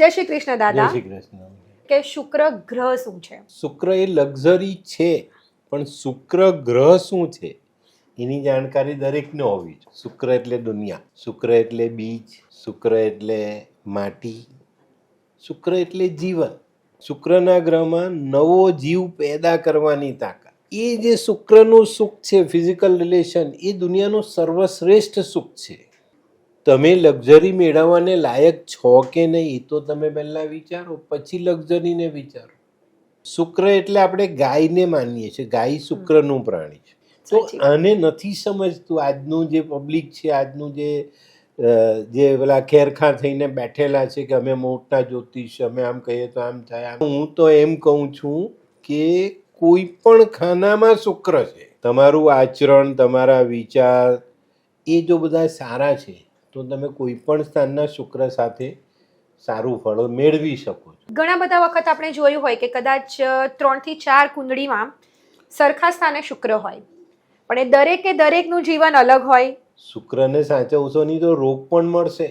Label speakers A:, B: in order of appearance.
A: જય શ્રી કૃષ્ણ
B: જય
A: દાદા.
B: શ્રી કૃષ્ણ.
A: કે શુક્ર ગ્રહ શું છે?
B: શુક્ર એ લક્ઝરી છે, પણ શુક્ર ગ્રહ શું છે એની જાણકારી દરેકને હોવી જોઈએ. શુક્ર એટલે દુનિયા, શુક્ર એટલે બીજ, શુક્ર એટલે માટી, શુક્ર એટલે જીવન. શુક્રના ગ્રહમાં નવો જીવ પેદા કરવાની તાકાત. એ જે શુક્રનું સુખ છે, ફિઝિકલ રિલેશન, એ દુનિયાનું સર્વશ્રેષ્ઠ સુખ છે. તમે લક્ઝરી મેળવવાને લાયક છો કે નહીં એ તો તમે પહેલાં વિચારો, પછી લક્ઝરીને વિચારો. શુક્ર એટલે આપણે ગાયને માનીએ છીએ, ગાય શુક્રનું પ્રાણી છે. તો
A: સાચી વાત.
B: આને નથી સમજતું આજનું જે પબ્લિક છે, આજનું જે પેલા ખેરખા થઈને બેઠેલા છે કે અમે મોટા જ્યોતિષ, અમે આમ કહીએ તો આમ થાય. હું તો એમ કહું છું કે કોઈ પણ ખાનામાં શુક્ર છે. તમારું આચરણ, તમારા વિચાર એ જો બધા સારા છે તો તમે કોઈ પણ સ્થાનના શુક્ર સાથે સારું ફળ મેળવી શકો છો.
A: ઘણા બધા વખત આપણે જોયું હોય કે કદાચ 3 થી 4 કુંડળીમાં સરખા સ્થાને શુક્ર હોય, પણ એ દરેકનું જીવન અલગ હોય.
B: શુક્રને સાચવશો નહીં તો રોગ પણ મળશે.